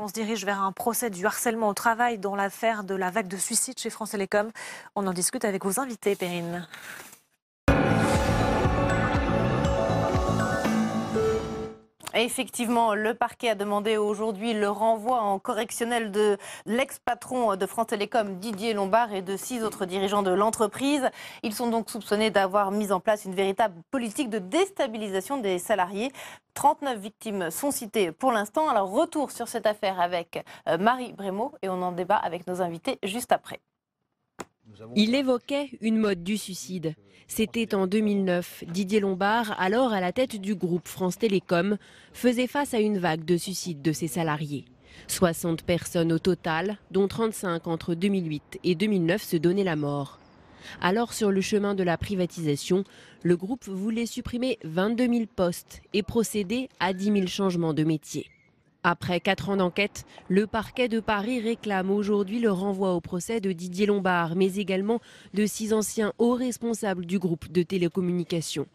on se dirige vers un procès du harcèlement au travail dans l'affaire de la vague de suicides chez France Télécom. On en discute avec vos invités, Perrine. Effectivement, le parquet a demandé aujourd'hui le renvoi en correctionnel de l'ex-patron de France Télécom, Didier Lombard, et de 6 autres dirigeants de l'entreprise. Ils sont donc soupçonnés d'avoir mis en place une véritable politique de déstabilisation des salariés. 39 victimes sont citées pour l'instant. Alors, retour sur cette affaire avec Marie Brémaud et on en débat avec nos invités juste après. Il évoquait une mode du suicide. C'était en 2009. Didier Lombard, alors à la tête du groupe France Télécom, faisait face à une vague de suicides de ses salariés. 60 personnes au total, dont 35 entre 2008 et 2009 se donnaient la mort. Alors, sur le chemin de la privatisation, le groupe voulait supprimer 22 000 postes et procéder à 10 000 changements de métier. Après 4 ans d'enquête, le parquet de Paris réclame aujourd'hui le renvoi au procès de Didier Lombard, mais également de 6 anciens hauts responsables du groupe de télécommunications.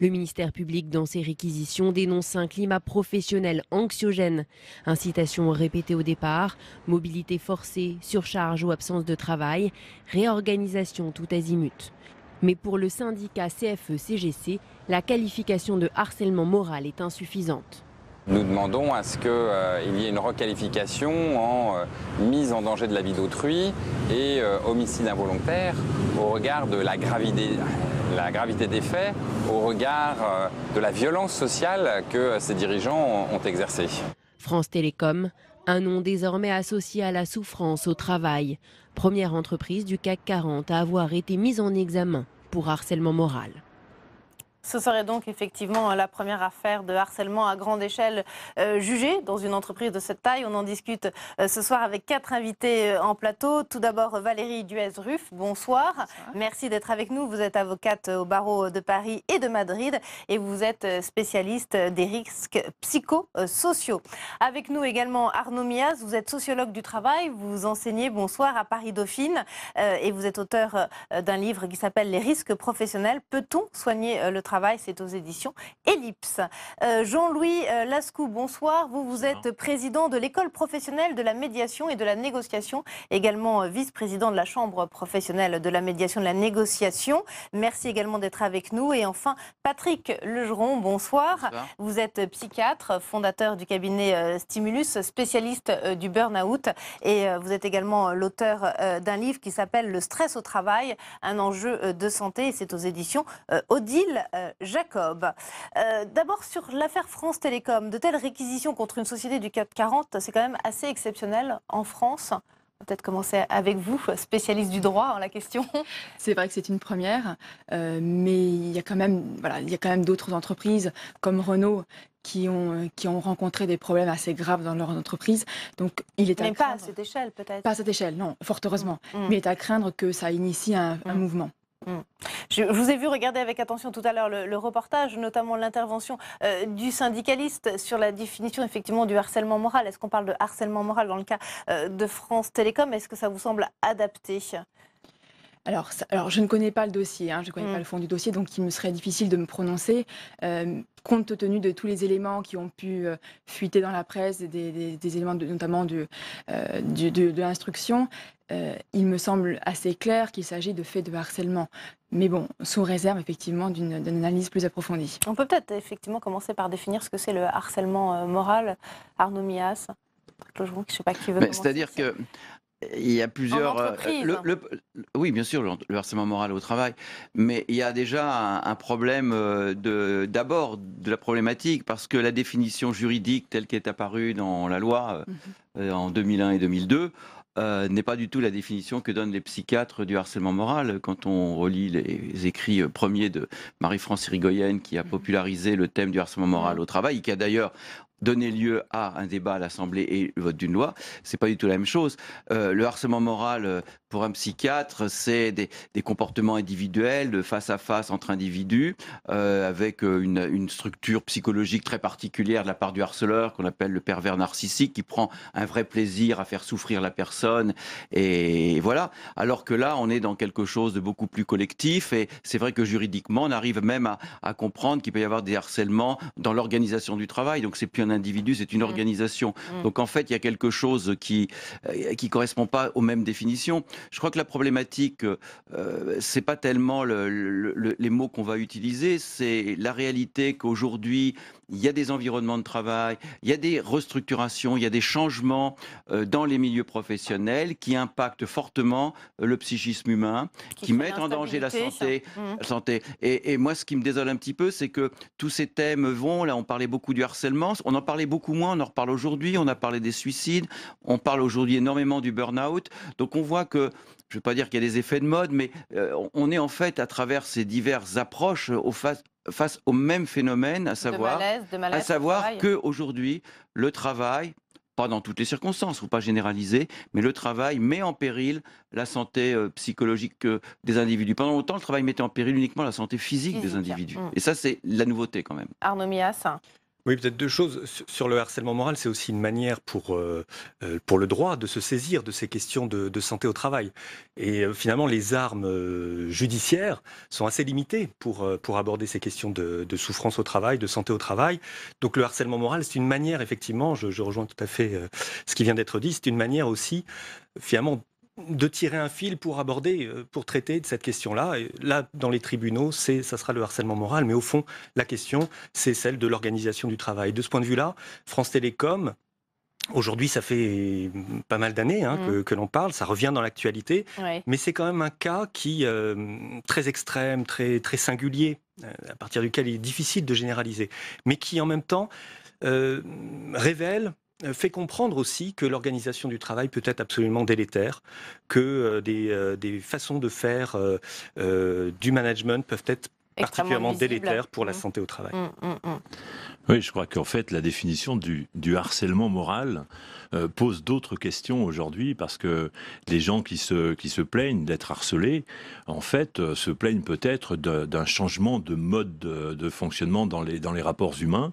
Le ministère public, dans ses réquisitions, dénonce un climat professionnel anxiogène. Incitation répétée au départ, mobilité forcée, surcharge ou absence de travail, réorganisation tout azimut. Mais pour le syndicat CFE-CGC, la qualification de harcèlement moral est insuffisante. Nous demandons à ce qu'il y ait une requalification en mise en danger de la vie d'autrui et homicide involontaire au regard de la gravité des faits, au regard de la violence sociale que ces dirigeants ont exercée. France Télécom, un nom désormais associé à la souffrance au travail. Première entreprise du CAC 40 à avoir été mise en examen pour harcèlement moral. Ce serait donc effectivement la première affaire de harcèlement à grande échelle jugée dans une entreprise de cette taille. On en discute ce soir avec 4 invités en plateau. Tout d'abord Valérie Duez-Ruf, bonsoir. Bonsoir. Merci d'être avec nous. Vous êtes avocate au barreau de Paris et de Madrid et vous êtes spécialiste des risques psychosociaux. Avec nous également Arnaud Mias, vous êtes sociologue du travail, vous enseignez, bonsoir, à Paris-Dauphine et vous êtes auteur d'un livre qui s'appelle Les risques professionnels. Peut-on soigner le travail? C'est aux éditions Ellipse. Jean-Louis Lascou, bonsoir. Vous êtes président de l'école professionnelle de la médiation et de la négociation, également vice-président de la chambre professionnelle de la médiation et de la négociation. Merci également d'être avec nous. Et enfin, Patrick Legeron, bonsoir. Bonsoir. Vous êtes psychiatre, fondateur du cabinet Stimulus, spécialiste du burn-out. Et vous êtes également l'auteur d'un livre qui s'appelle Le stress au travail, un enjeu de santé. Et c'est aux éditions Odile Jacob. D'abord sur l'affaire France Télécom, de telles réquisitions contre une société du CAC 40, c'est quand même assez exceptionnel en France. Peut-être commencer avec vous, spécialiste du droit en la question. C'est vrai que c'est une première, mais il y a quand même d'autres entreprises comme Renault qui ont rencontré des problèmes assez graves dans leur entreprise. Donc il est mais pas à cette échelle peut-être. Pas à cette échelle, non, fort heureusement. Mais il est à craindre que ça initie un mouvement. Je vous ai vu regarder avec attention tout à l'heure le reportage, notamment l'intervention du syndicaliste sur la définition effectivement du harcèlement moral. Est-ce qu'on parle de harcèlement moral dans le cas de France Télécom? Est-ce que ça vous semble adapté? Alors, je ne connais pas le dossier, je ne connais pas le fond du dossier, donc il me serait difficile de me prononcer. Compte tenu de tous les éléments qui ont pu fuiter dans la presse, des éléments notamment de l'instruction, il me semble assez clair qu'il s'agit de faits de harcèlement. Mais bon, sous réserve effectivement d'une analyse plus approfondie. On peut peut-être effectivement commencer par définir ce que c'est le harcèlement moral. Arnaud Mias, je ne sais pas qui veut commencer. C'est-à-dire que il y a plusieurs. Oui, bien sûr, le harcèlement moral au travail, mais il y a déjà un problème d'abord de la problématique, parce que la définition juridique telle qu'elle est apparue dans la loi en 2001 et 2002 n'est pas du tout la définition que donnent les psychiatres du harcèlement moral. Quand on relit les écrits premiers de Marie-France Irigoyen, qui a popularisé le thème du harcèlement moral au travail, et qui a d'ailleurs donner lieu à un débat à l'Assemblée et le vote d'une loi, c'est pas du tout la même chose. Le harcèlement moral, pour un psychiatre, c'est des comportements individuels, de face à face entre individus, avec une structure psychologique très particulière de la part du harceleur, qu'on appelle le pervers narcissique, qui prend un vrai plaisir à faire souffrir la personne, et voilà. Alors que là, on est dans quelque chose de beaucoup plus collectif, et c'est vrai que juridiquement, on arrive même à comprendre qu'il peut y avoir des harcèlements dans l'organisation du travail, donc c'est plus un qu'un individu, c'est une organisation. Donc en fait, il y a quelque chose qui correspond pas aux mêmes définitions. Je crois que la problématique, c'est pas tellement les mots qu'on va utiliser, c'est la réalité qu'aujourd'hui, il y a des environnements de travail, il y a des restructurations, il y a des changements dans les milieux professionnels qui impactent fortement le psychisme humain, qui mettent en danger la santé. Et moi, ce qui me désole un petit peu, c'est que tous ces thèmes vont, là on parlait beaucoup du harcèlement, on en parlait beaucoup moins, on en reparle aujourd'hui, on a parlé des suicides, on parle aujourd'hui énormément du burn-out. Donc on voit que, je ne veux pas dire qu'il y a des effets de mode, mais on est en fait à travers ces diverses approches face au même phénomène, à savoir qu'aujourd'hui, le travail, pas dans toutes les circonstances, il ne faut pas généraliser, mais le travail met en péril la santé psychologique des individus. Pendant longtemps, le travail mettait en péril uniquement la santé physique des individus. Et ça, c'est la nouveauté quand même. Arnaud Mias. Oui, peut-être deux choses. Sur le harcèlement moral, c'est aussi une manière pour le droit de se saisir de ces questions de santé au travail. Et finalement, les armes judiciaires sont assez limitées pour aborder ces questions de souffrance au travail, de santé au travail. Donc le harcèlement moral, c'est une manière, effectivement, je rejoins tout à fait ce qui vient d'être dit, c'est une manière aussi, finalement, de tirer un fil pour aborder, pour traiter de cette question-là. Et là, dans les tribunaux, ça sera le harcèlement moral. Mais au fond, la question, c'est celle de l'organisation du travail. De ce point de vue-là, France Télécom, aujourd'hui, ça fait pas mal d'années que l'on parle, ça revient dans l'actualité. Oui. Mais c'est quand même un cas qui très extrême, très, très singulier, à partir duquel il est difficile de généraliser. Mais qui, en même temps, fait comprendre aussi que l'organisation du travail peut être absolument délétère, que des façons de faire du management peuvent être particulièrement délétères pour la santé au travail. Oui, je crois qu'en fait, la définition du harcèlement moral pose d'autres questions aujourd'hui, parce que les gens qui se plaignent d'être harcelés, en fait, se plaignent peut-être d'un changement de mode de fonctionnement dans les rapports humains.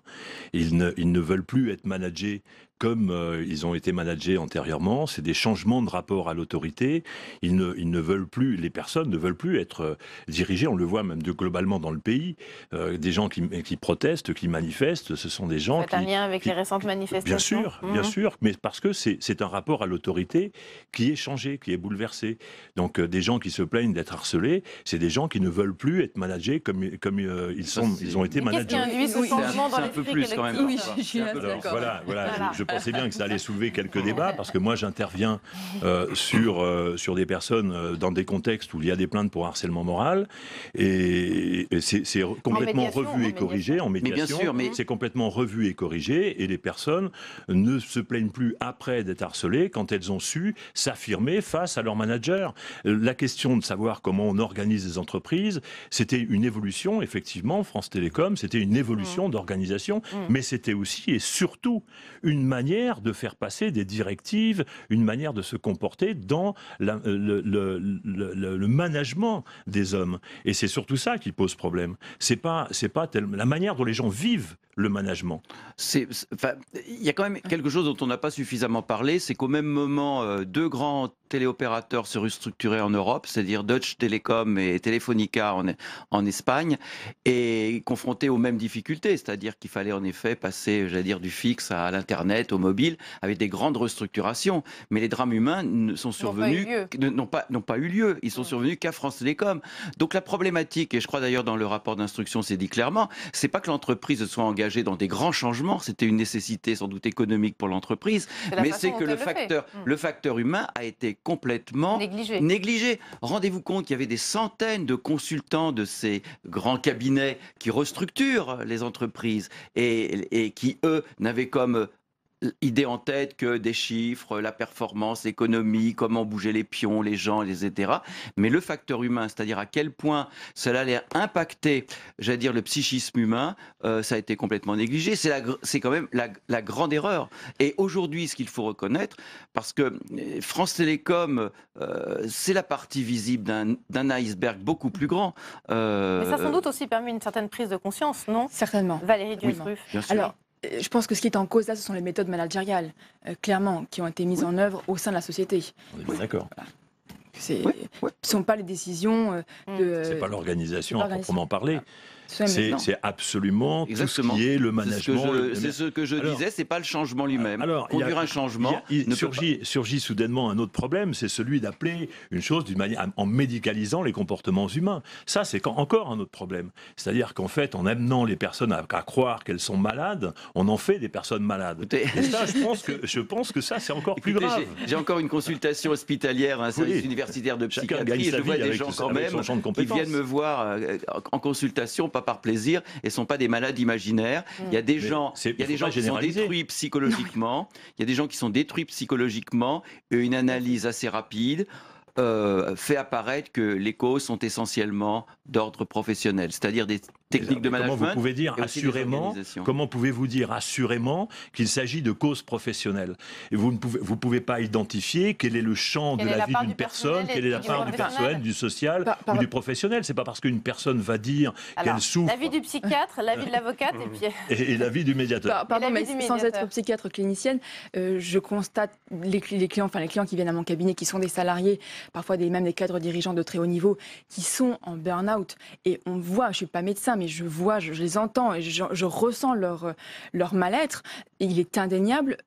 Ils ne veulent plus être managés comme ils ont été managés antérieurement. C'est des changements de rapport à l'autorité. Ils ne veulent plus, les personnes ne veulent plus être dirigées. On le voit même globalement dans le pays. Des gens qui protestent, qui manifestent, ce sont des gens qui... un lien avec les récentes manifestations. Bien sûr, mais parce que c'est un rapport à l'autorité qui est changé, qui est bouleversé. Donc des gens qui se plaignent d'être harcelés, c'est des gens qui ne veulent plus être managés comme ils ont été managés. Qu'est-ce qui induit ce changement dans l'esprit collectif? Oui, je suis d'accord. Voilà. Je pensais bien que ça allait soulever quelques débats, parce que moi j'interviens sur des personnes dans des contextes où il y a des plaintes pour harcèlement moral, et c'est complètement revu et corrigé en médiation. C'est complètement revu et corrigé, et les personnes ne se plaignent plus après d'être harcelées quand elles ont su s'affirmer face à leur manager. La question de savoir comment on organise les entreprises, c'était une évolution, effectivement, France Télécom, c'était une évolution d'organisation, mais c'était aussi et surtout une manière de faire passer des directives, une manière de se comporter dans le management des hommes. Et c'est surtout ça qui pose problème. C'est pas la manière dont les gens vivent le management. Il y a quand même quelque chose dont on n'a pas suffisamment parlé, c'est qu'au même moment, deux grands téléopérateurs se restructuraient en Europe, c'est-à-dire Deutsche Telekom et Telefonica en Espagne, et confrontés aux mêmes difficultés, c'est-à-dire qu'il fallait en effet passer, du fixe à l'Internet, au mobile, avec des grandes restructurations. Mais les drames humains n'ont pas eu lieu. Ils sont survenus qu'à France Télécom. Donc la problématique, et je crois d'ailleurs dans le rapport d'instruction, c'est dit clairement, c'est pas que l'entreprise soit engagée dans des grands changements, c'était une nécessité sans doute économique pour l'entreprise, mais c'est que le facteur humain a été complètement négligé. Rendez-vous compte qu'il y avait des centaines de consultants de ces grands cabinets qui restructurent les entreprises et qui, eux, n'avaient comme idée en tête que des chiffres, la performance, l'économie, comment bouger les pions, les gens, etc. Mais le facteur humain, c'est-à-dire à quel point cela allait impacter, le psychisme humain, ça a été complètement négligé. C'est quand même la grande erreur. Et aujourd'hui, ce qu'il faut reconnaître, parce que France Télécom, c'est la partie visible d'un iceberg beaucoup plus grand. Mais ça a sans doute aussi permis une certaine prise de conscience, non? Certainement. Valérie Duesruff. Bien sûr. Alors, je pense que ce qui est en cause là, ce sont les méthodes managériales, clairement, qui ont été mises en œuvre au sein de la société. On est bien d'accord. Voilà. Ce ne sont pas les décisions de... C'est pas l'organisation à proprement parler. C'est absolument Exactement. tout ce qui est le management. C'est ce que je disais, c'est pas le changement lui-même. Alors, conduire un changement. Il surgit soudainement un autre problème, c'est celui d'appeler une chose en médicalisant les comportements humains. Ça, c'est encore un autre problème. C'est-à-dire qu'en fait, en amenant les personnes à croire qu'elles sont malades, on en fait des personnes malades. Et ça, je pense que ça, c'est encore plus grave. J'ai encore une consultation hospitalière, un service universitaire de psychiatrie, et je vois des gens quand même qui viennent me voir en consultation, pas par plaisir, et ne sont pas des malades imaginaires. Il y a des gens qui sont détruits psychologiquement. Il y a des gens qui sont détruits psychologiquement. Une analyse assez rapide fait apparaître que les causes sont essentiellement d'ordre professionnel, c'est-à-dire des techniques de management. Comment pouvez-vous dire assurément qu'il s'agit de causes professionnelles? Et vous ne pouvez pas identifier quel est le champ de la vie d'une personne, quelle est la part du personnel, du social ou du professionnel. C'est pas parce qu'une personne va dire qu'elle souffre. La vie du psychiatre, la vie de l'avocate et la vie du médiateur. Pardon, mais sans être psychiatre clinicienne, je constate les clients qui viennent à mon cabinet, qui sont des salariés, parfois même des cadres dirigeants de très haut niveau, qui sont en burn-out. Et on voit, je ne suis pas médecin, mais je vois, je les entends et je ressens leur mal-être. Et il est indéniable,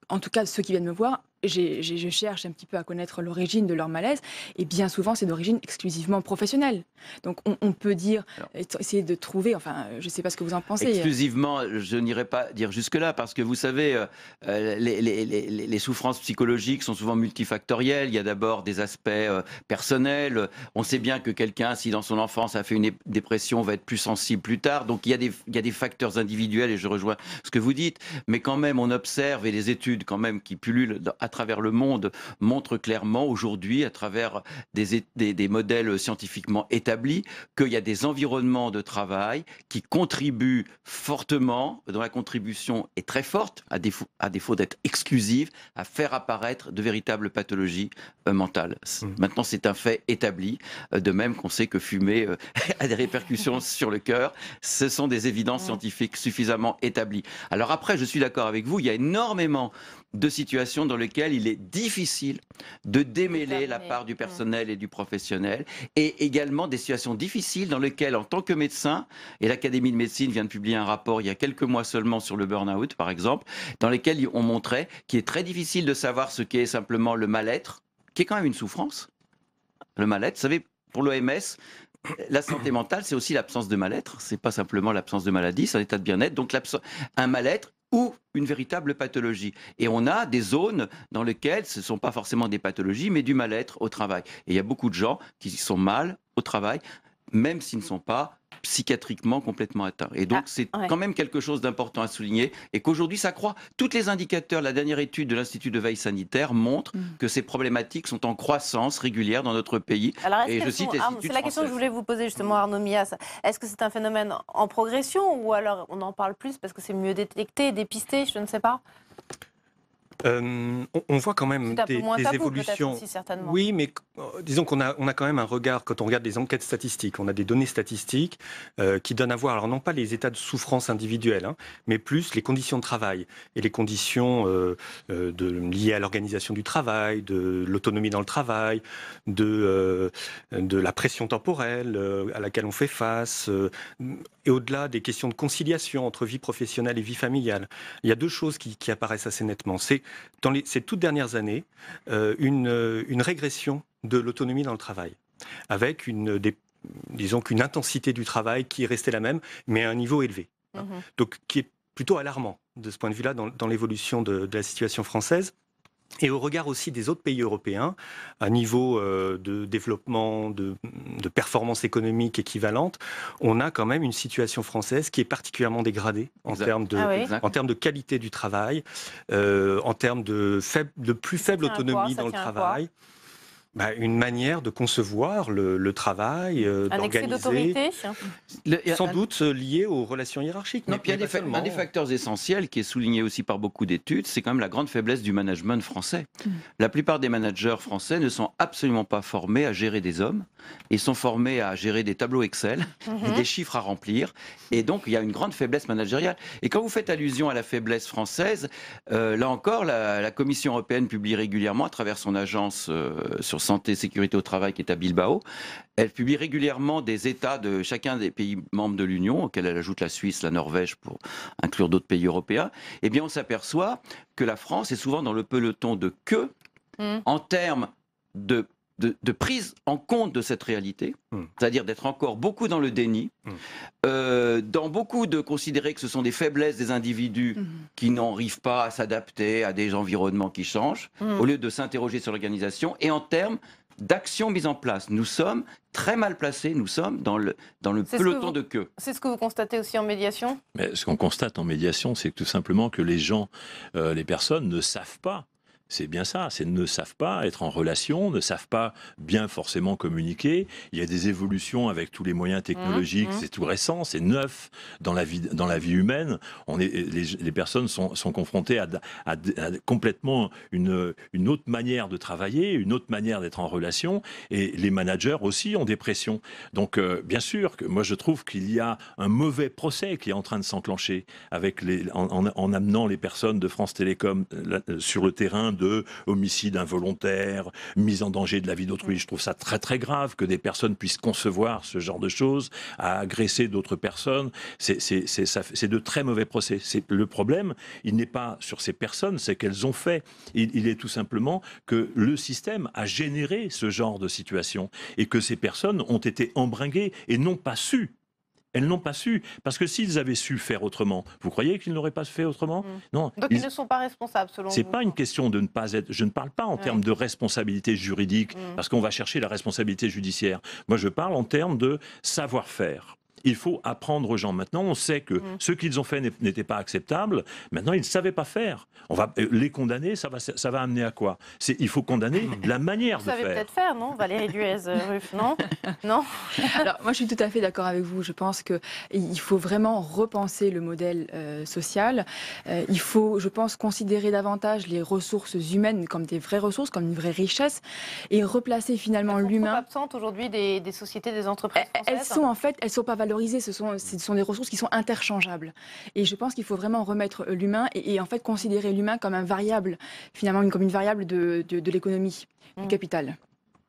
en tout cas ceux qui viennent me voir, je cherche un petit peu à connaître l'origine de leur malaise, et bien souvent c'est d'origine exclusivement professionnelle. Donc on peut dire, essayer de trouver, enfin je ne sais pas ce que vous en pensez. Exclusivement, je n'irai pas dire jusque-là, parce que vous savez, les souffrances psychologiques sont souvent multifactorielles. Il y a d'abord des aspects personnels. On sait bien que quelqu'un, si dans son enfance a fait une dépression, va être plus sensible plus tard. Donc il y a des facteurs individuels, et je rejoins ce que vous dites, mais quand même on observe, et les études quand même qui pullulent à travers le monde montrent clairement aujourd'hui, à travers des modèles scientifiquement établis, qu'il y a des environnements de travail qui contribuent fortement, dont la contribution est très forte, à défaut d'être exclusive, à faire apparaître de véritables pathologies mentales. Maintenant, c'est un fait établi, de même qu'on sait que fumer a des répercussions sur le cœur. Ce sont des évidences scientifiques suffisamment établies. Alors après, je suis d'accord avec vous, il y a énormément de situations dans lesquelles il est difficile de démêler la part du personnel et du professionnel, et également des situations difficiles dans lesquelles, en tant que médecin, et l'Académie de médecine vient de publier un rapport il y a quelques mois seulement sur le burn-out, par exemple, dans lesquels on montrait qu'il est très difficile de savoir ce qu'est simplement le mal-être, qui est quand même une souffrance. Le mal-être, vous savez, pour l'OMS, la santé mentale, c'est aussi l'absence de mal-être, c'est pas simplement l'absence de maladie, c'est un état de bien-être, donc un mal-être ou une véritable pathologie. Et on a des zones dans lesquelles ce ne sont pas forcément des pathologies, mais du mal-être au travail. Et il y a beaucoup de gens qui sont mal au travail, même s'ils ne sont pas psychiatriquement complètement atteints. Et donc, c'est quand même quelque chose d'important à souligner, et qu'aujourd'hui, ça croît. Tous les indicateurs, la dernière étude de l'Institut de veille sanitaire montre que ces problématiques sont en croissance régulière dans notre pays. Alors, c'est la question que je voulais vous poser justement, Arnaud Mias. Est-ce que c'est un phénomène en progression, ou alors on en parle plus parce que c'est mieux détecté, dépisté, je ne sais pas? On voit quand même des évolutions. Aussi, oui, mais disons qu'on a quand même un regard, quand on regarde des enquêtes statistiques, on a des données statistiques qui donnent à voir, alors non pas les états de souffrance individuels, mais plus les conditions de travail et les conditions liées à l'organisation du travail, de l'autonomie dans le travail, de la pression temporelle à laquelle on fait face, et au-delà des questions de conciliation entre vie professionnelle et vie familiale. Il y a deux choses qui apparaissent assez nettement. C'est dans ces toutes dernières années, une régression de l'autonomie dans le travail, avec disons qu'une intensité du travail qui est restée la même, mais à un niveau élevé. Donc, qui est plutôt alarmant de ce point de vue-là dans l'évolution de la situation française. Et au regard aussi des autres pays européens, à niveau de développement, de performance économique équivalente, on a quand même une situation française qui est particulièrement dégradée en termes de qualité du travail, en termes de plus faible autonomie dans le travail. Une manière de concevoir le travail, d'organiser, sans doute lié aux relations hiérarchiques. Non, puis un des facteurs essentiels qui est souligné aussi par beaucoup d'études, c'est quand même la grande faiblesse du management français. La plupart des managers français ne sont absolument pas formés à gérer des hommes, ils sont formés à gérer des tableaux Excel, et des chiffres à remplir, et donc il y a une grande faiblesse managériale. Et quand vous faites allusion à la faiblesse française, là encore, la Commission européenne publie régulièrement, à travers son agence sur santé et sécurité au travail qui est à Bilbao. Elle publie régulièrement des états de chacun des pays membres de l'Union, auxquels elle ajoute la Suisse, la Norvège pour inclure d'autres pays européens. Eh bien, on s'aperçoit que la France est souvent dans le peloton de queue en termes de prise en compte de cette réalité, c'est-à-dire d'être encore beaucoup dans le déni, dans beaucoup de considérer que ce sont des faiblesses des individus qui n'arrivent pas à s'adapter à des environnements qui changent, au lieu de s'interroger sur l'organisation, et en termes d'actions mises en place. Nous sommes très mal placés, nous sommes dans le peloton de queue. C'est ce que vous constatez aussi en médiation ? Mais ce qu'on constate en médiation, c'est tout simplement que les gens, les personnes ne savent pas. C'est bien ça, ne savent pas être en relation, ne savent pas bien forcément communiquer. Il y a des évolutions avec tous les moyens technologiques, c'est tout récent, c'est neuf dans la vie humaine. Les personnes sont confrontées à complètement une autre manière de travailler, une autre manière d'être en relation, et les managers aussi ont des pressions. Donc bien sûr, que moi je trouve qu'il y a un mauvais procès qui est en train de s'enclencher en amenant les personnes de France Télécom sur le terrain de homicide involontaire, mise en danger de la vie d'autrui. Je trouve ça très très grave que des personnes puissent concevoir ce genre de choses, à agresser d'autres personnes. C'est de très mauvais procès. Le problème, il n'est pas sur ces personnes, c'est qu'elles ont fait. Il est tout simplement que le système a généré ce genre de situation et que ces personnes ont été embringuées et n'ont pas su. Elles n'ont pas su, parce que s'ils avaient su faire autrement, vous croyez qu'ils n'auraient pas fait autrement ? Non. Donc ils ne sont pas responsables, selon vous ? C'est pas une question de ne pas être... Je ne parle pas en termes de responsabilité juridique, parce qu'on va chercher la responsabilité judiciaire. Moi, je parle en termes de savoir-faire. Il faut apprendre aux gens. Maintenant, on sait que ce qu'ils ont fait n'était pas acceptable. Maintenant, ils ne savaient pas faire. On va les condamner, ça va amener à quoi ? Il faut condamner la manière de faire. Vous savez peut-être faire, non, Valérie Duez-Ruffe, non ? Non. Alors, moi, je suis tout à fait d'accord avec vous. Je pense qu'il faut vraiment repenser le modèle social. Il faut, je pense, considérer davantage les ressources humaines comme des vraies ressources, comme une vraie richesse, et replacer finalement l'humain. Elles sont trop absentes aujourd'hui des sociétés, des entreprises françaises. Elles sont pas valorisées. Ce sont des ressources qui sont interchangeables. Et je pense qu'il faut vraiment remettre l'humain et en fait considérer l'humain comme un variable, finalement comme une variable de l'économie, du capital.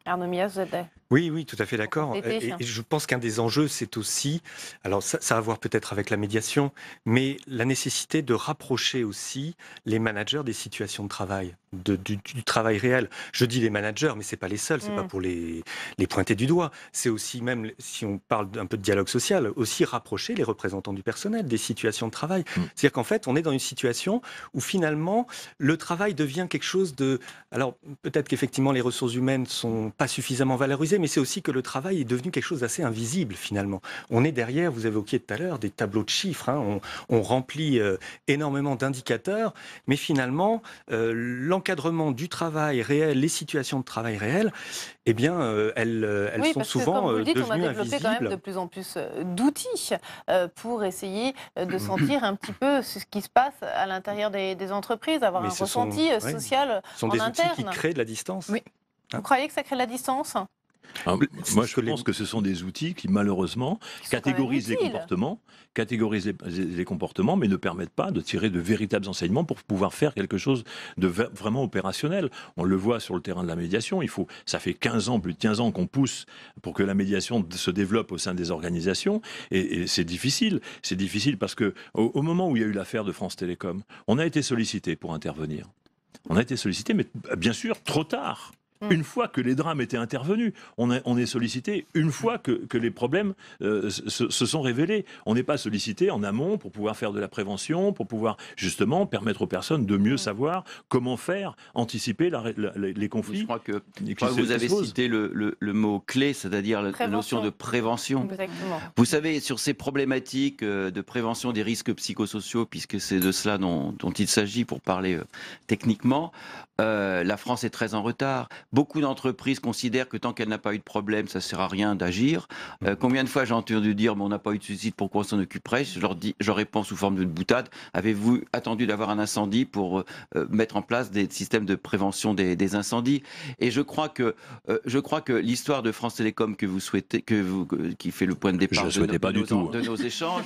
Arnaud Mias, vous êtes... Oui, tout à fait d'accord. Et je pense qu'un des enjeux, c'est aussi, alors ça a à voir peut-être avec la médiation, mais la nécessité de rapprocher aussi les managers des situations de travail, du travail réel. Je dis les managers, mais c'est pas les seuls, c'est pas pour les pointer du doigt. C'est aussi, même si on parle un peu de dialogue social, aussi rapprocher les représentants du personnel des situations de travail. C'est-à-dire qu'en fait, on est dans une situation où finalement, le travail devient quelque chose de... Alors peut-être qu'effectivement, les ressources humaines sont pas suffisamment valorisées, mais c'est aussi que le travail est devenu quelque chose d'assez invisible finalement. On est derrière, vous évoquiez tout à l'heure, des tableaux de chiffres, on remplit énormément d'indicateurs, mais finalement, l'encadrement du travail réel, les situations de travail réel, eh bien, elles sont souvent devenues invisibles. On a développé quand même de plus en plus d'outils pour essayer de sentir un petit peu ce qui se passe à l'intérieur des entreprises, avoir un ressenti social en interne. Ce sont des outils qui créent de la distance. Oui. Vous croyez que ça crée de la distance ? Moi, je pense que ce sont des outils qui, malheureusement, catégorisent les comportements, mais ne permettent pas de tirer de véritables enseignements pour pouvoir faire quelque chose de vraiment opérationnel. On le voit sur le terrain de la médiation. Ça fait 15 ans, plus de 15 ans qu'on pousse pour que la médiation se développe au sein des organisations. Et c'est difficile. C'est difficile parce qu'au moment où il y a eu l'affaire de France Télécom, on a été sollicité pour intervenir. On a été sollicité, mais bien sûr, trop tard. Une fois que les drames étaient intervenus, on est sollicité une fois que les problèmes se sont révélés. On n'est pas sollicité en amont pour pouvoir faire de la prévention, pour pouvoir justement permettre aux personnes de mieux savoir comment faire, anticiper les conflits. Je crois que vous avez cité le mot clé, c'est-à-dire la notion de prévention. Exactement. Vous savez, sur ces problématiques de prévention des risques psychosociaux, puisque c'est de cela dont il s'agit pour parler techniquement, la France est très en retard. Beaucoup d'entreprises considèrent que tant qu'elle n'a pas eu de problème, ça ne sert à rien d'agir. Combien de fois j'ai entendu dire on n'a pas eu de suicide, pourquoi on s'en occuperait ? Je réponds sous forme de boutade. Avez-vous attendu d'avoir un incendie pour mettre en place des systèmes de prévention des incendies ? Et je crois que l'histoire de France Télécom que vous souhaitez, qui fait le point de départ de nos échanges,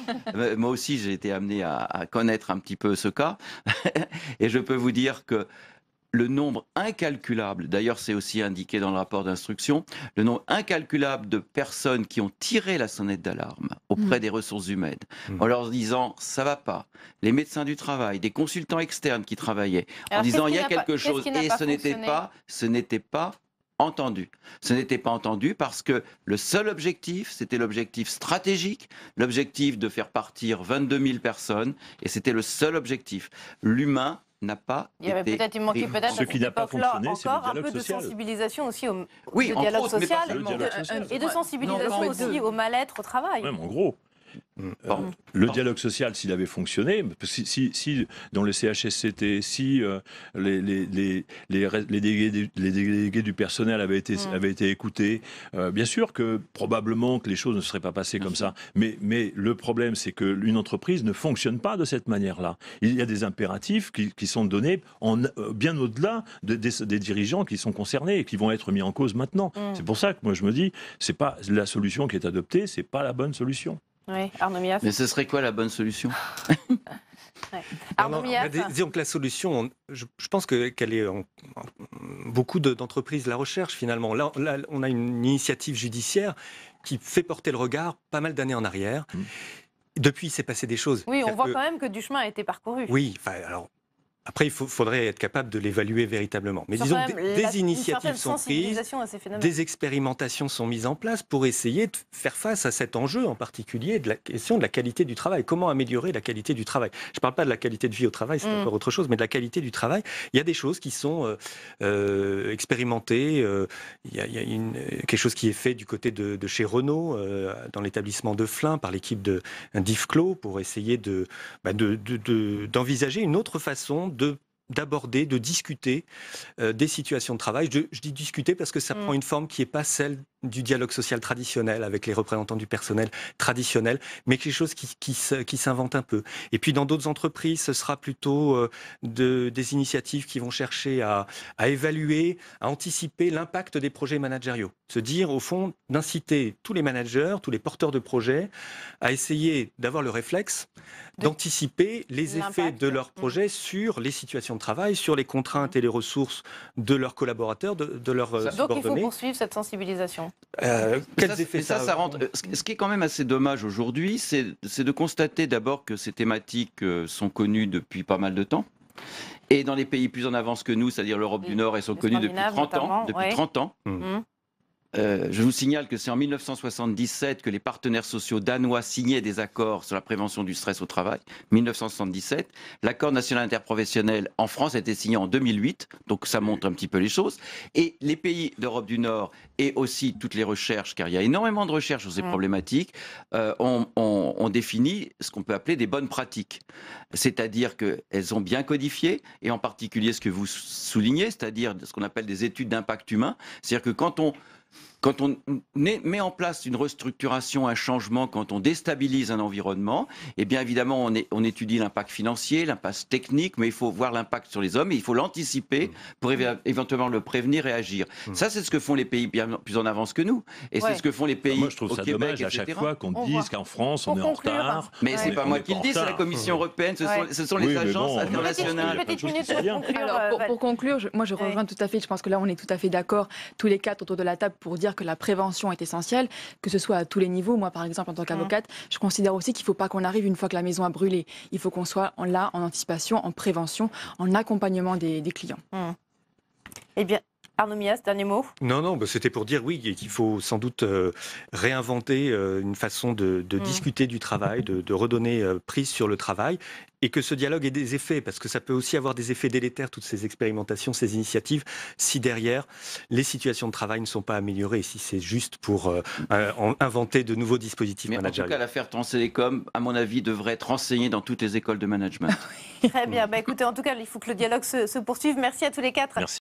moi aussi j'ai été amené à connaître un petit peu ce cas. Et je peux vous dire que le nombre incalculable, d'ailleurs c'est aussi indiqué dans le rapport d'instruction, le nombre incalculable de personnes qui ont tiré la sonnette d'alarme auprès des ressources humaines, en leur disant ça va pas, les médecins du travail, des consultants externes qui travaillaient, en disant il y a quelque chose, et ce n'était pas entendu. Ce n'était pas entendu parce que le seul objectif, c'était l'objectif stratégique, l'objectif de faire partir 22 000 personnes, et c'était le seul objectif. L'humain n'a pas été... Il manquait peut-être ce qui n'a pas fonctionné, c'est le dialogue un peu social. De sensibilisation aussi au dialogue social, et de sensibilisation aussi au mal-être au travail. Même en gros. Le dialogue social, s'il avait fonctionné, si dans le CHSCT, si les délégués du personnel avaient été écoutés, bien sûr que probablement que les choses ne seraient pas passées comme ça. Mais le problème, c'est qu'une entreprise ne fonctionne pas de cette manière-là. Il y a des impératifs qui sont donnés bien au-delà des dirigeants qui sont concernés et qui vont être mis en cause maintenant. C'est pour ça que moi je me dis, c'est pas la solution qui est adoptée, c'est pas la bonne solution. Oui, Arnaud Mias. Mais ce serait quoi la bonne solution? Disons que la solution, je pense qu'elle est beaucoup d'entreprises la recherche finalement. Là, on a une initiative judiciaire qui fait porter le regard pas mal d'années en arrière. Depuis, il s'est passé des choses. Oui, on voit quand même que du chemin a été parcouru. Oui, alors... Après, il faudrait être capable de l'évaluer véritablement. Mais disons que des initiatives sont prises, des expérimentations sont mises en place pour essayer de faire face à cet enjeu en particulier de la question de la qualité du travail. Comment améliorer la qualité du travail? Je ne parle pas de la qualité de vie au travail, c'est encore autre chose, mais de la qualité du travail. Il y a des choses qui sont expérimentées. Il y a quelque chose qui est fait du côté de chez Renault, dans l'établissement de Flins, par l'équipe d'Yves-Clos, pour essayer d'envisager une autre façon d'aborder, de discuter des situations de travail. Je dis discuter parce que ça prend une forme qui n'est pas celle du dialogue social traditionnel avec les représentants du personnel traditionnel, mais quelque chose qui s'invente un peu. Et puis dans d'autres entreprises, ce sera plutôt des initiatives qui vont chercher à évaluer, à anticiper l'impact des projets managériaux. Se dire, au fond, d'inciter tous les managers, tous les porteurs de projets à essayer d'avoir le réflexe d'anticiper les effets de leurs projets sur les situations de travail, sur les contraintes et les ressources de leurs collaborateurs, de leurs subordonnés. Donc il faut poursuivre cette sensibilisation. Quels effets ça rentre. Ce qui est quand même assez dommage aujourd'hui, c'est de constater d'abord que ces thématiques sont connues depuis pas mal de temps. Et dans les pays plus en avance que nous, c'est-à-dire l'Europe du Nord, elles sont connues depuis 30 ans. Depuis 30 ans. Je vous signale que c'est en 1977 que les partenaires sociaux danois signaient des accords sur la prévention du stress au travail. 1977. L'accord national interprofessionnel en France a été signé en 2008, donc ça montre un petit peu les choses. Et les pays d'Europe du Nord et aussi toutes les recherches, car il y a énormément de recherches sur ces problématiques, ont défini ce qu'on peut appeler des bonnes pratiques. C'est-à-dire qu'elles ont bien codifié, et en particulier ce que vous soulignez, c'est-à-dire ce qu'on appelle des études d'impact humain. C'est-à-dire que quand on met en place une restructuration, un changement, quand on déstabilise un environnement, eh bien évidemment on étudie l'impact financier, l'impact technique, mais il faut voir l'impact sur les hommes et il faut l'anticiper pour éventuellement le prévenir et agir. Ça, c'est ce que font les pays bien plus en avance que nous. Et c'est ce que font les pays moi, je trouve au ça Québec, dommage etc. à chaque fois qu'on dise qu'en France, on est en retard. Mais c'est pas moi qui le dis, c'est la Commission européenne, ce sont les agences internationales. Alors, pour conclure, moi je rejoins tout à fait, je pense que là on est tout à fait d'accord, tous les quatre autour de la table, pour dire que la prévention est essentielle, que ce soit à tous les niveaux. Moi, par exemple, en tant qu'avocate, je considère aussi qu'il ne faut pas qu'on arrive une fois que la maison a brûlé. Il faut qu'on soit là en anticipation, en prévention, en accompagnement des clients. Eh bien, Arnaud Mias, dernier mot. Non, c'était pour dire oui, qu'il faut sans doute réinventer une façon de discuter du travail, de redonner prise sur le travail, et que ce dialogue ait des effets, parce que ça peut aussi avoir des effets délétères, toutes ces expérimentations, ces initiatives, si derrière, les situations de travail ne sont pas améliorées, si c'est juste pour inventer de nouveaux dispositifs managériaux. En tout cas, l'affaire Transtélécom, à mon avis, devrait être enseignée dans toutes les écoles de management. Très bien. Écoutez, en tout cas, il faut que le dialogue se poursuive. Merci à tous les quatre. Merci.